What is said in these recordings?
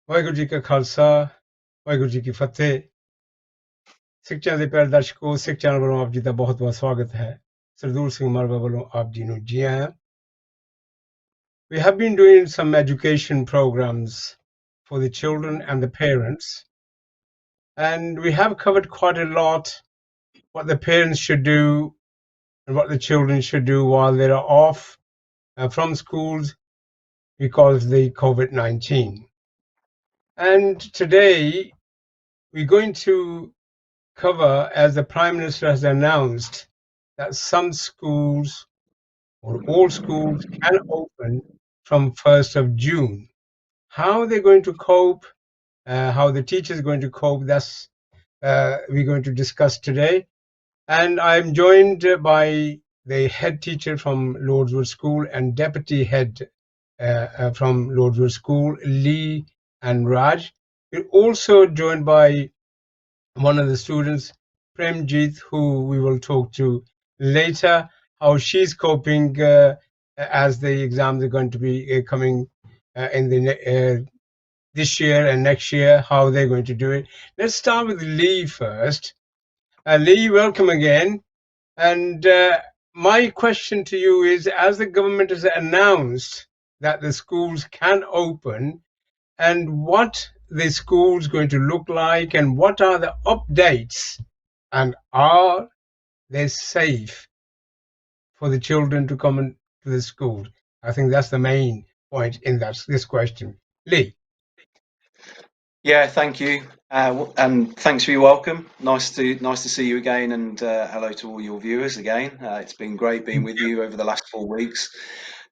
ਵਾਹਿਗੁਰੂ ਜੀ ਕਾ ਖਾਲਸਾ ਵਾਹਿਗੁਰੂ ਜੀ ਕੀ ਫਤਿਹ ਸਿੱਖ ਚੈਨਲ ਦੇ ਪਿਆਰੇ ਦਰਸ਼ਕੋ ਸਿੱਖ ਚੈਨਲ ਵੱਲੋਂ ਆਪ ਜੀ ਦਾ ਬਹੁਤ-ਬਹੁਤ ਸਵਾਗਤ ਹੈ ਸਰਦੂਲ ਸਿੰਘ ਮਰਵਾ ਵੱਲੋਂ ਆਪ ਜੀ ਨੂੰ ਜੀ ਆਇਆਂ We have been doing some education programs for the children and the parents and we have covered quite a lot what the parents should do and what the children should do while they are off from schools because of the COVID-19. And today we're going to cover, as the Prime Minister has announced, that some schools or all schools can open from 1st of June. How they're going to cope, how the teachers are going to cope, that's we're going to discuss today. And I'm joined by the head teacher from Lordswood School and deputy head from Lordswood School, Lee and Raj. We're also joined by one of the students, Premjeet, who we will talk to later, how she's coping as the exams are going to be coming in the this year and next year, how they're going to do it. Let's start with Lee first. Lee, welcome again. And my question to you is, as the government has announced that the schools can open, and what the schools going to look like and what are the updates and are they safe for the children to come to the school? I think that's the main point in this question. Lee. Yeah, thank you, and thanks for your welcome. Nice to see you again, and hello to all your viewers again. It's been great being with you over the last 4 weeks.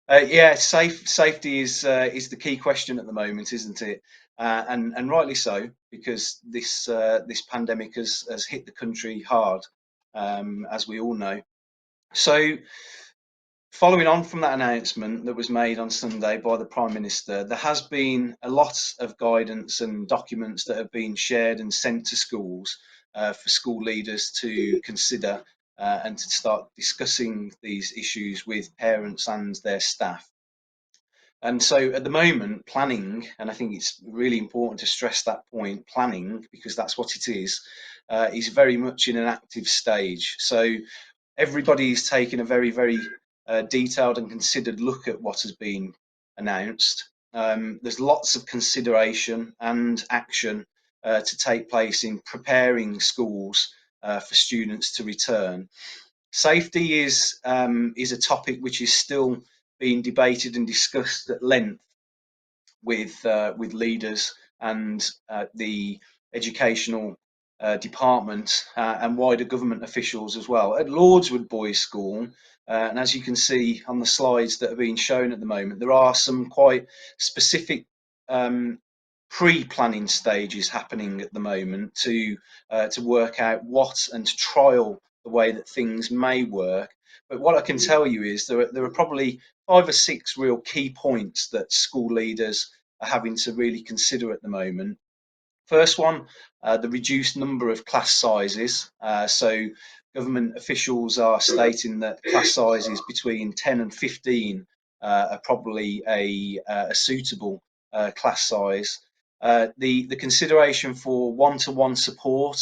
Yeah, safety is the key question at the moment, isn't it? And rightly so, because this pandemic has hit the country hard, as we all know. So, following on from that announcement that was made on Sunday by the Prime Minister, there has been a lot of guidance and documents that have been shared and sent to schools for school leaders to consider and to start discussing these issues with parents and their staff. And so at the moment, planning, and I think it's really important to stress that point, planning, because that's what it is very much in an active stage. So everybody is taking a very detailed and considered look at what has been announced. There's lots of consideration and action to take place in preparing schools for students to return. Safety is a topic which is still being debated and discussed at length with leaders and the educational department and wider government officials as well. At Lordswood Boys School, and as you can see on the slides that are being shown at the moment, there are some quite specific pre-planning stages happening at the moment to work out what and to trial the way that things may work. But what I can tell you is there are probably 5 or 6 real key points that school leaders are having to really consider at the moment. First one, the reduced number of class sizes. So government officials are stating that class sizes between 10 and 15 are probably a suitable class size. The consideration for one-to-one support,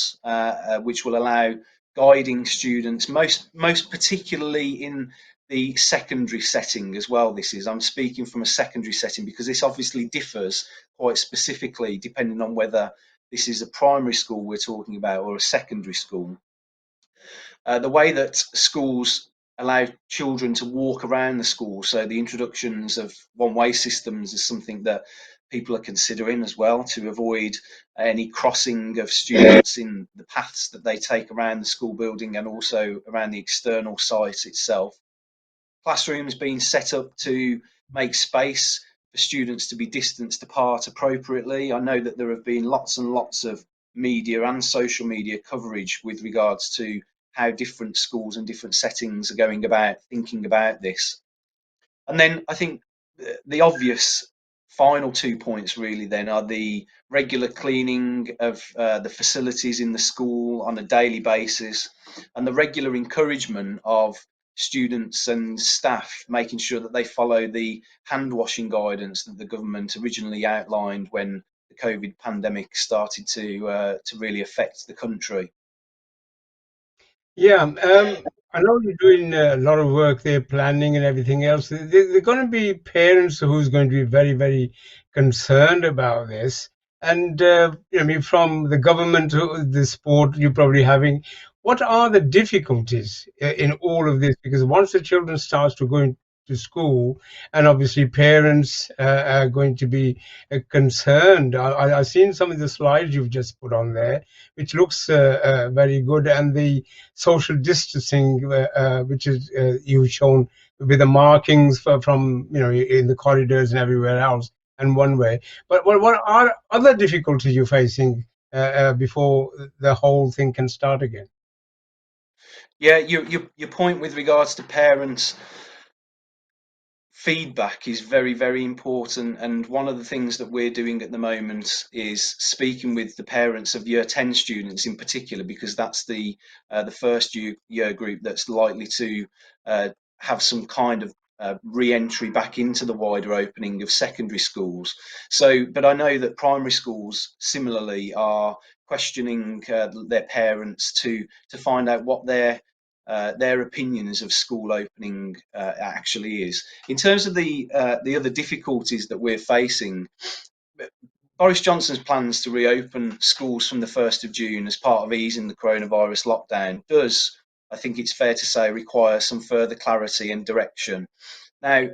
which will allow guiding students, most particularly in the secondary setting as well. I'm speaking from a secondary setting because this obviously differs quite specifically depending on whether this is a primary school we're talking about or a secondary school. The way that schools allow children to walk around the school, so the introductions of one-way systems is something that people are considering as well, to avoid any crossing of students in the paths that they take around the school building and also around the external site itself. Classrooms being set up to make space for students to be distanced apart appropriately. I know that there have been lots and lots of media and social media coverage with regards to how different schools and different settings are going about thinking about this. And then I think the obvious final 2 points really then are the regular cleaning of the facilities in the school on a daily basis and the regular encouragement of students and staff making sure that they follow the hand washing guidance that the government originally outlined when the COVID pandemic started to really affect the country. Yeah, I know you're doing a lot of work there, planning and everything else. There are going to be parents who's going to be very, very concerned about this. And I mean, from the government to the sport you're probably having, what are the difficulties in all of this? Because once the children starts to go into school, and obviously parents are going to be concerned. I've seen some of the slides you've just put on there, which looks very good, and the social distancing, which is you've shown with the markings from in the corridors and everywhere else, and one way. But what are other difficulties you're facing before the whole thing can start again? Yeah, your point with regards to parents feedback is very, very important, and one of the things that we're doing at the moment is speaking with the parents of year 10 students in particular, because that's the first year group that's likely to have some kind of re-entry back into the wider opening of secondary schools. So, but I know that primary schools similarly are questioning their parents to find out what their opinions of school opening actually is. In terms of the other difficulties that we're facing, Boris Johnson's plans to reopen schools from the 1st of June as part of easing the coronavirus lockdown does, I think it's fair to say, require some further clarity and direction. Now,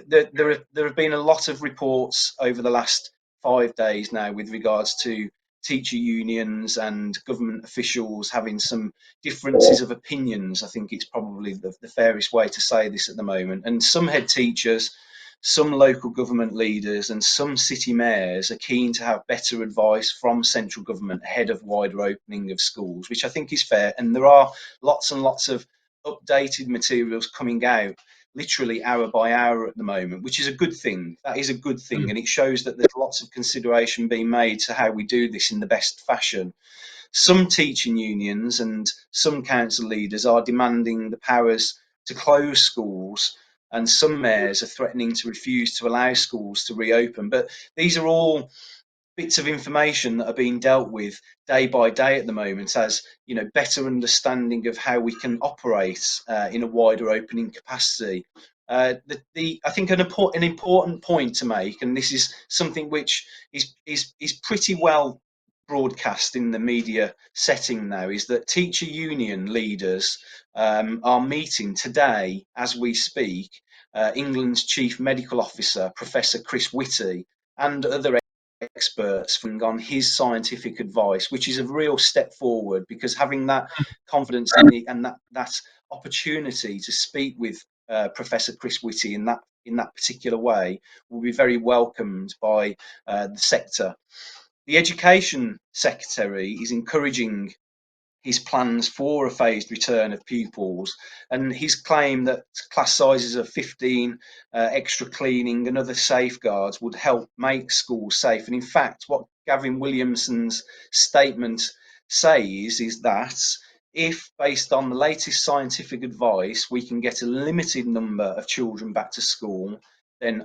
there have been a lot of reports over the last 5 days now with regards to teacher unions and government officials having some differences of opinions. I think it's probably the fairest way to say this at the moment. And some head teachers, some local government leaders, and some city mayors are keen to have better advice from central government ahead of wider opening of schools, which I think is fair. And there are lots and lots of updated materials coming out literally hour by hour at the moment, which is a good thing. That is a good thing, and it shows that there's lots of consideration being made to how we do this in the best fashion. Some teaching unions and some council leaders are demanding the powers to close schools, and some mayors are threatening to refuse to allow schools to reopen. But these are all bits of information that are being dealt with day by day at the moment, as better understanding of how we can operate in a wider opening capacity. I think an important point to make, and this is something which is pretty well broadcast in the media setting now, is that teacher union leaders are meeting today as we speak. England's chief medical officer, Professor Chris Whitty, and other experts on his scientific advice, which is a real step forward, because having that confidence and that opportunity to speak with Professor Chris Whitty in that particular way will be very welcomed by the sector. The Education Secretary is encouraging his plans for a phased return of pupils, and his claim that class sizes of 15, extra cleaning and other safeguards would help make schools safe. And in fact, what Gavin Williamson's statement says is that if, based on the latest scientific advice, we can get a limited number of children back to school, then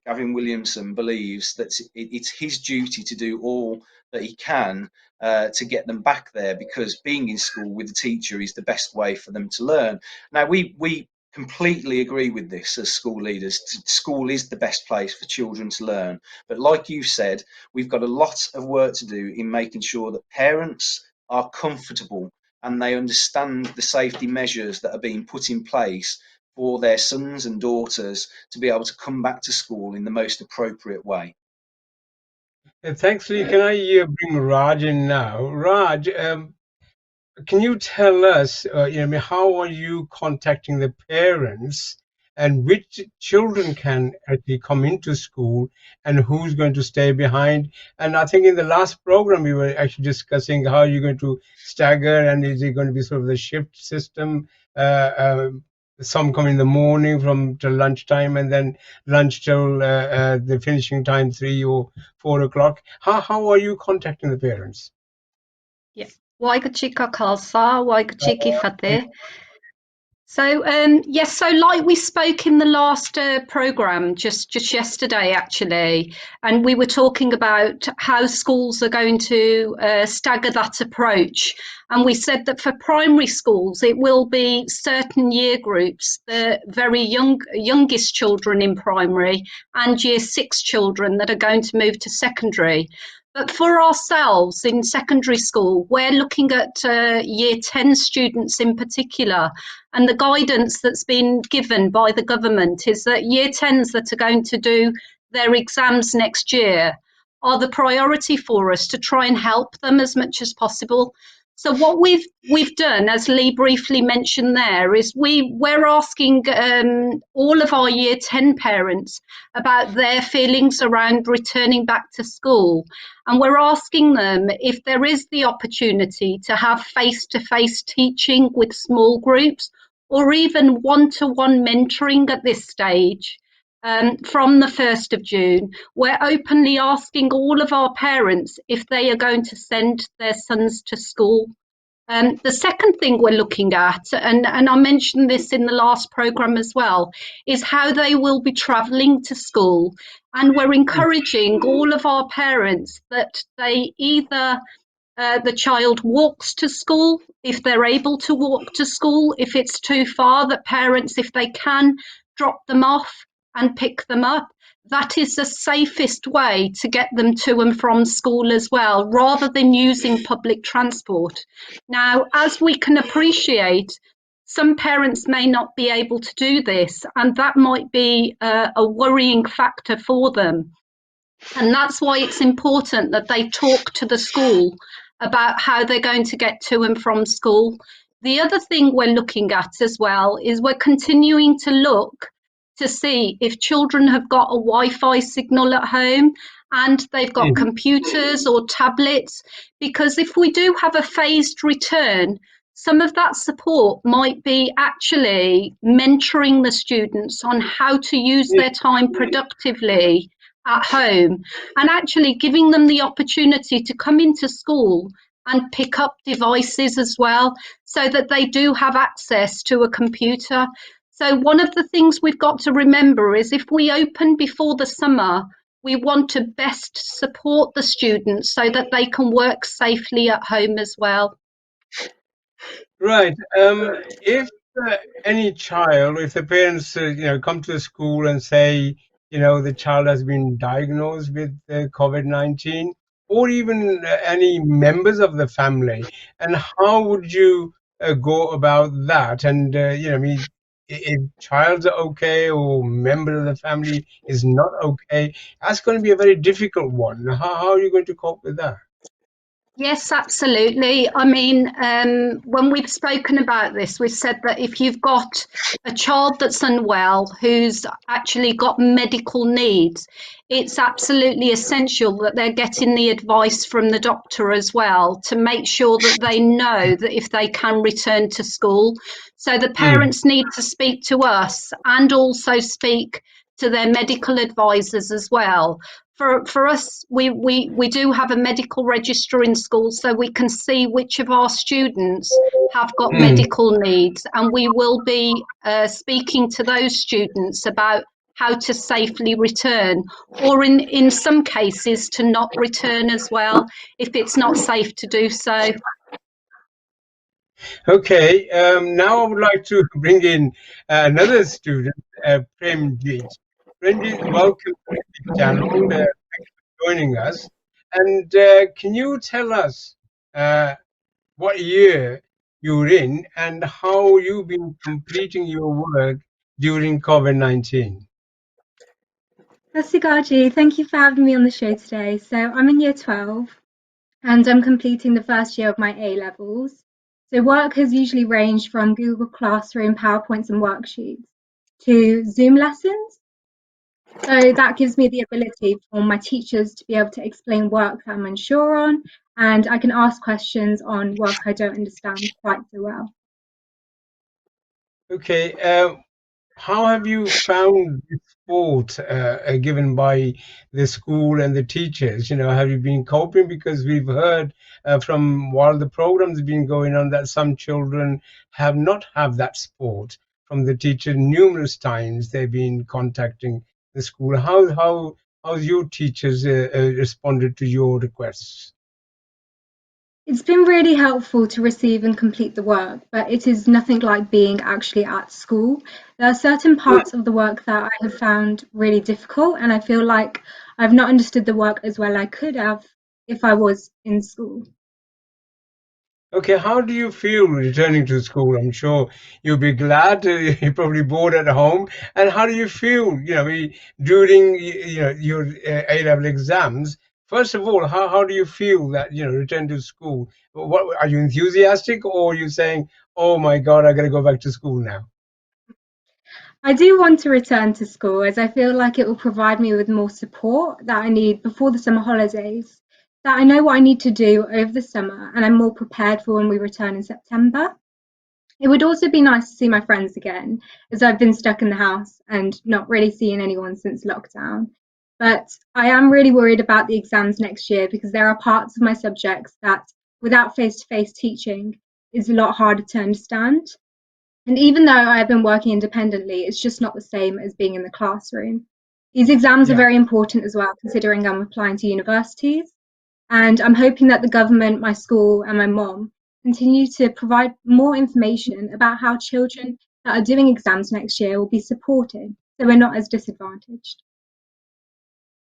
Gavin Williamson, believes that it's his duty to do all that he can to get them back there, because being in school with a teacher is the best way for them to learn. Now, we completely agree with this as school leaders. School is the best place for children to learn. But like you said, we've got a lot of work to do in making sure that parents are comfortable and they understand the safety measures that are being put in place for their sons and daughters to be able to come back to school in the most appropriate way. Thanks, Lee. Can I bring Raj in now? Raj, can you tell us, how are you contacting the parents, and which children can actually come into school and who's going to stay behind? And I think in the last program, we were actually discussing how you're going to stagger, and is it going to be sort of the shift system? Some come in the morning from till lunchtime, and then lunch till the finishing time, 3 or 4 o'clock. How are you contacting the parents? Yeah. Waheguru ji ਕਾ ਖਾਲਸਾ ਵਾਹਿਗੁਰੂ ਜੀ ਕੀ ਫਤਿਹ So yes, so like we spoke in the last program just yesterday actually, and we were talking about how schools are going to stagger that approach, and we said that for primary schools it will be certain year groups, the very youngest children in primary and year 6 children that are going to move to secondary. But for ourselves in secondary school, we're looking at year 10 students in particular, and the guidance that's been given by the government is that year 10s that are going to do their exams next year are the priority for us to try and help them as much as possible. So what we've done, as Lee briefly mentioned there, is we're asking all of our year 10 parents about their feelings around returning back to school, and we're asking them if there is the opportunity to have face-to-face teaching with small groups, or even one-to-one mentoring at this stage. From the 1st of June, we're openly asking all of our parents if they are going to send their sons to school. The second thing we're looking at, and I mentioned this in the last programme as well, is how they will be travelling to school. And we're encouraging all of our parents that they either the child walks to school if they're able to walk to school. If it's too far, that parents, if they can, drop them off and pick them up. That is the safest way to get them to and from school as well, rather than using public transport. Now, as we can appreciate, some parents may not be able to do this, and that might be a worrying factor for them. And that's why it's important that they talk to the school about how they're going to get to and from school. The other thing we're looking at as well is we're continuing to look to see if children have got a Wi-Fi signal at home and they've got computers or tablets, because if we do have a phased return, some of that support might be actually mentoring the students on how to use their time productively at home, and actually giving them the opportunity to come into school and pick up devices as well, so that they do have access to a computer. So one of the things we've got to remember is if we open before the summer, we want to best support the students so that they can work safely at home as well. Right. If any child, if the parents, come to the school and say, the child has been diagnosed with COVID-19, or even any members of the family, and how would you go about that? And, I mean, if child's okay or member of the family is not okay, that's going to be a very difficult one. How are you going to cope with that? Yes, absolutely. I mean, when we've spoken about this, we've said that if you've got a child that's unwell who's actually got medical needs, it's absolutely essential that they're getting the advice from the doctor as well to make sure that they know that if they can return to school. So the Mm. parents need to speak to us and also speak to their medical advisors as well. For us, we do have a medical register in school, so we can see which of our students have got Mm. medical needs, and we will be speaking to those students about how to safely return, or in some cases to not return as well if it's not safe to do so. Okay, now I would like to bring in another student, Premjit. Premjit, welcome to the SIKH channel. Thanks for joining us. And can you tell us what year you're in and how you've been completing your work during COVID-19? SIKH, thank you for having me on the show today. So I'm in year 12 and I'm completing the first year of my A levels. So work has usually ranged from Google Classroom, PowerPoints and worksheets to Zoom lessons. So that gives me the ability for my teachers to be able to explain work that I'm unsure on, and I can ask questions on work I don't understand quite so well. Okay, how have you found the support given by the school and the teachers? Have you been coping? Because we've heard from while the program's been going on that some children have not have that support from the teacher. Numerous times they've been contacting the school. How's your teachers responded to your requests? It's been really helpful to receive and complete the work, but it is nothing like being actually at school. There are certain parts of the work that I have found really difficult, and I feel like I've not understood the work as well I could have if I was in school. Okay, how do you feel returning to school? I'm sure you'll be glad. You're probably bored at home. And how do you feel, during your A-level exams? First of all, how do you feel that return to school? What are you enthusiastic, or are you saying, "Oh my God, I got to go back to school now"? I do want to return to school as I feel like it will provide me with more support that I need before the summer holidays, that I know what I need to do over the summer and I'm more prepared for when we return in September. It would also be nice to see my friends again, as I've been stuck in the house and not really seeing anyone since lockdown. But I am really worried about the exams next year because there are parts of my subjects that, without face to face teaching, is a lot harder to understand. And even though I have been working independently, it's just not the same as being in the classroom. These exams are Yeah. very important as well, considering I'm applying to universities. And I'm hoping that the government, my school, and my mom continue to provide more information about how children that are doing exams next year will be supported so we're not as disadvantaged.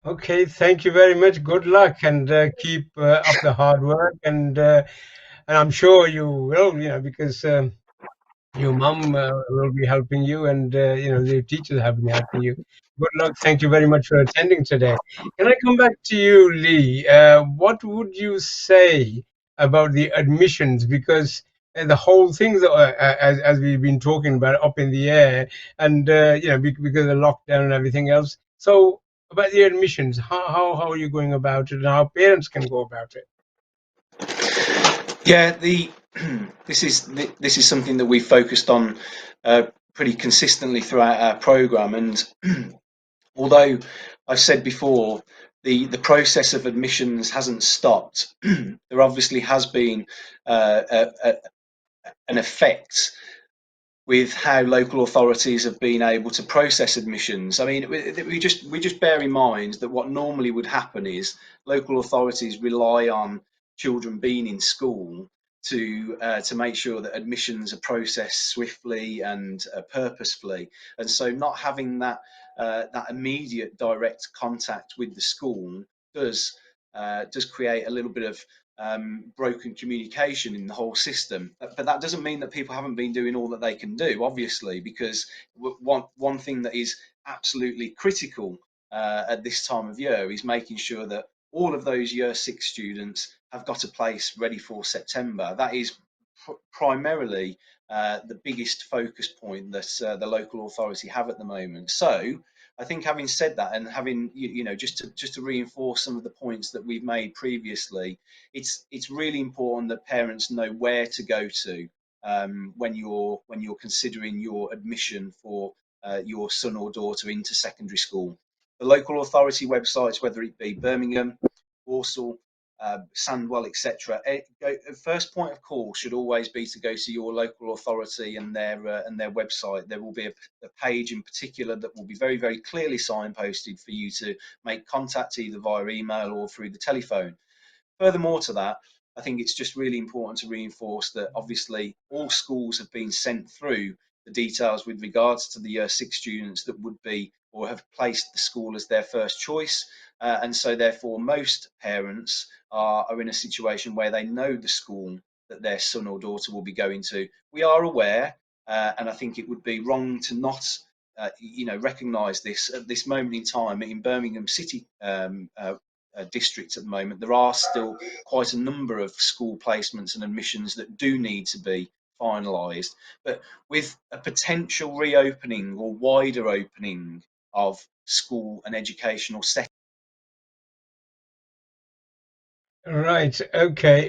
Okay, thank you very much. Good luck, and keep up the hard work. And I'm sure you will, because your mum will be helping you, and the teachers have been helping you. Good luck. Thank you very much for attending today. Can I come back to you, Lee? What would you say about the admissions? Because the whole thing, as we've been talking about, up in the air, and because of the lockdown and everything else. So about the admissions, how are you going about it, and how parents can go about it? Yeah, the this is something that we focused on pretty consistently throughout our program, and although I've said before the process of admissions hasn't stopped, there obviously has been an effect with how local authorities have been able to process admissions. I mean, we just bear in mind that what normally would happen is local authorities rely on children being in school to make sure that admissions are processed swiftly and purposefully, and so not having that immediate direct contact with the school does create a little bit of broken communication in the whole system. But that doesn't mean that people haven't been doing all that they can do, obviously, because one thing that is absolutely critical at this time of year is making sure that all of those year 6 students have got a place ready for September. That is primarily the biggest focus point that the local authority have at the moment. So I think, having said that, and having just to reinforce some of the points that we've made previously, it's really important that parents know where to go to when you're considering your admission for your son or daughter into secondary school. The local authority websites, whether it be Birmingham, Walsall, Sandwell, etc. First point of call should always be to go to your local authority and their website. There will be a page in particular that will be very, very clearly signposted for you to make contact either via email or through the telephone. Furthermore to that, I think it's just really important to reinforce that obviously all schools have been sent through the details with regards to the year 6 students that would be or have placed the school as their first choice. And so therefore most parents are in a situation where they know the school that their son or daughter will be going to. We are aware, and I think it would be wrong to not recognise this at this moment in time in Birmingham City district at the moment. There are still quite a number of school placements and admissions that do need to be finalised. But with a potential reopening or wider opening of school and educational settings. Right. Okay.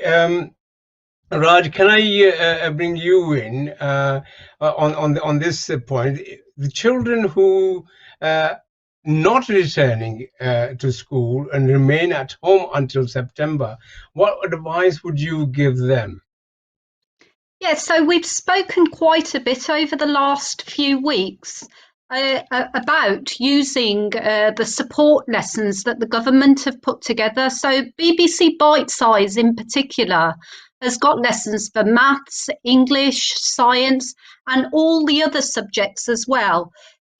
Raj, can I bring you in on this point? the children who not returning to school and remain at home until September, what advice would you give them? Yeah, so we've spoken quite a bit over the last few weeks about using the support lessons that the government have put together. So BBC Bite Size in particular has got lessons for maths, English, science, and all the other subjects as well.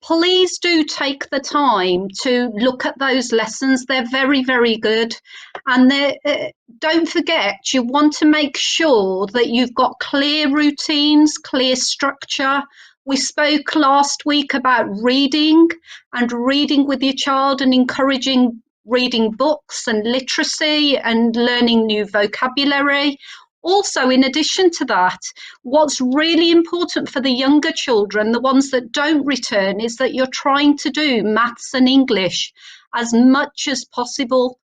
Please do take the time to look at those lessons. They're very, very good. And don't forget, you want to make sure that you've got clear routines, clear structure. We spoke last week about reading and reading with your child and encouraging reading books and literacy and learning new vocabulary. Also, in addition to that, what's really important for the younger children, the ones that don't return, is that you're trying to do maths and English as much as possible.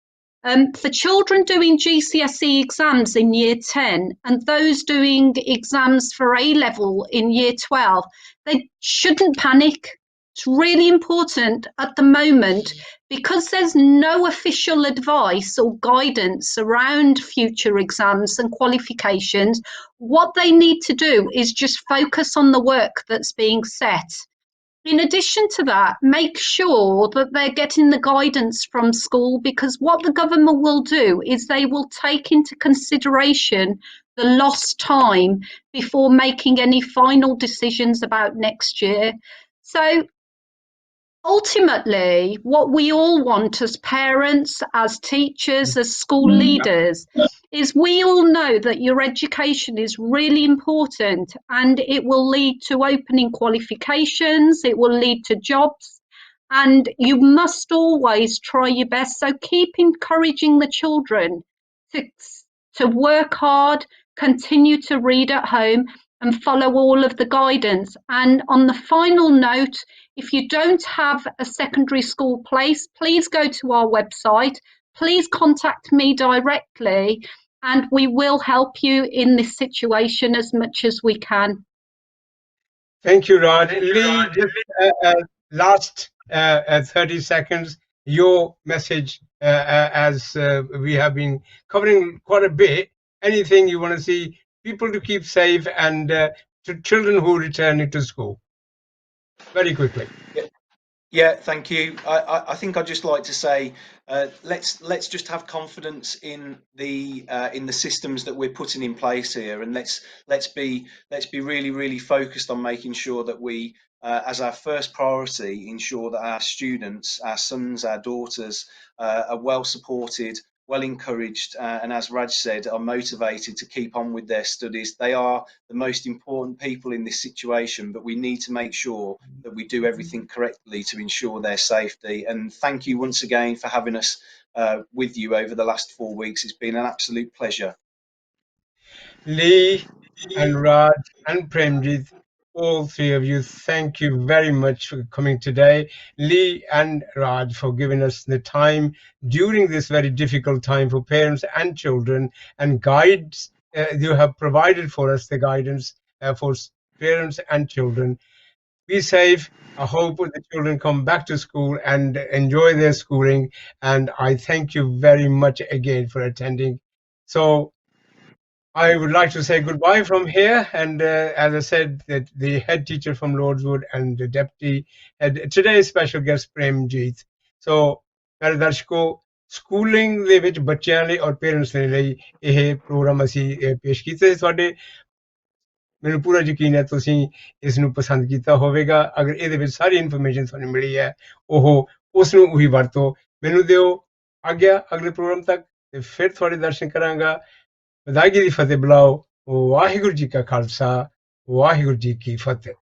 For children doing GCSE exams in year 10 and those doing exams for A level in year 12, they shouldn't panic. It's really important at the moment, because there's no official advice or guidance around future exams and qualifications. What they need to do is just focus on the work that's being set. In addition to that, make sure that they're getting the guidance from school, because what the government will do is they will take into consideration the lost time before making any final decisions about next year. So ultimately, what we all want as parents, as teachers, as school leaders, is we all know that your education is really important, and it will lead to opening qualifications, it will lead to jobs, and you must always try your best. So keep encouraging the children to work hard, continue to read at home, and follow all of the guidance. And on the final note, if you don't have a secondary school place, please go to our website. Please contact me directly, and we will help you in this situation as much as we can. Thank you, Rod. Lee, just last 30 seconds, your message, as we have been covering quite a bit. Anything you want to see people to keep safe, and to children who return to school? Very quickly. Yeah, thank you. I think I'd just like to say, let's just have confidence in the systems that we're putting in place here, and let's be really focused on making sure that we, as our first priority, ensure that our students, our sons, our daughters, are well supported, well encouraged, and as Raj said, are motivated to keep on with their studies. They are the most important people in this situation, but we need to make sure that we do everything correctly to ensure their safety. And thank you once again for having us with you over the last 4 weeks. It's been an absolute pleasure. Lee and Raj and Premjit, all three of you, thank you very much for coming today. Lee and Raj, for giving us the time during this very difficult time for parents and children, and guides. You have provided for us the guidance for parents and children. Be safe. I hope the children come back to school and enjoy their schooling. And I thank you very much again for attending. So I would like to say goodbye from here. And as I said, that the head teacher from Lordswood and the deputy head, today's special guest, Premjit. So, ਮੇਰੇ ਦਰਸ਼ਕੋ, schooling ਦੇ ਵਿੱਚ ਬੱਚਿਆਂ ਲਈ ਔਰ parents ਦੇ ਲਈ ਇਹ programme ਅਸੀਂ ਪੇਸ਼ ਕੀਤੇ ਤੁਹਾਡੇ। ਮੈਨੂੰ ਪੂਰਾ ਯਕੀਨ ਹੈ ਤੁਸੀਂ ਇਸ ਨੂੰ ਪਸੰਦ ਕੀਤਾ ਹੋਵੇਗਾ। ਅਗਰ ਇਹਦੇ ਵਿੱਚ ਸਾਰੀ ਇਨਫੋਰਮੇਸ਼ਨ ਤੁਹਾਨੂੰ ਮਿਲੀ ਹੈ, ਉਹ ਉਸ ਨੂੰ ਉਹੀ ਵਰਤੋ। ਮੈਨੂੰ ਦਿਓ ਆਗਿਆ ਅਗਲੇ ਪ੍ਰੋਗਰਾਮ ਤੱਕ, ਤੇ ਫਿਰ ਤੁਹਾਡੇ ਦਰਸ਼ਨ ਕਰਾਂਗਾ। ਵਿਦਾਇਗੀ ਦੀ ਫਤਿਹ ਬੁਲਾਓ। ਵਾਹਿਗੁਰੂ ਜੀ ਕਾ ਖਾਲਸਾ, ਵਾਹਿਗੁਰੂ ਜੀ ਕੀ ਫਤਿਹ।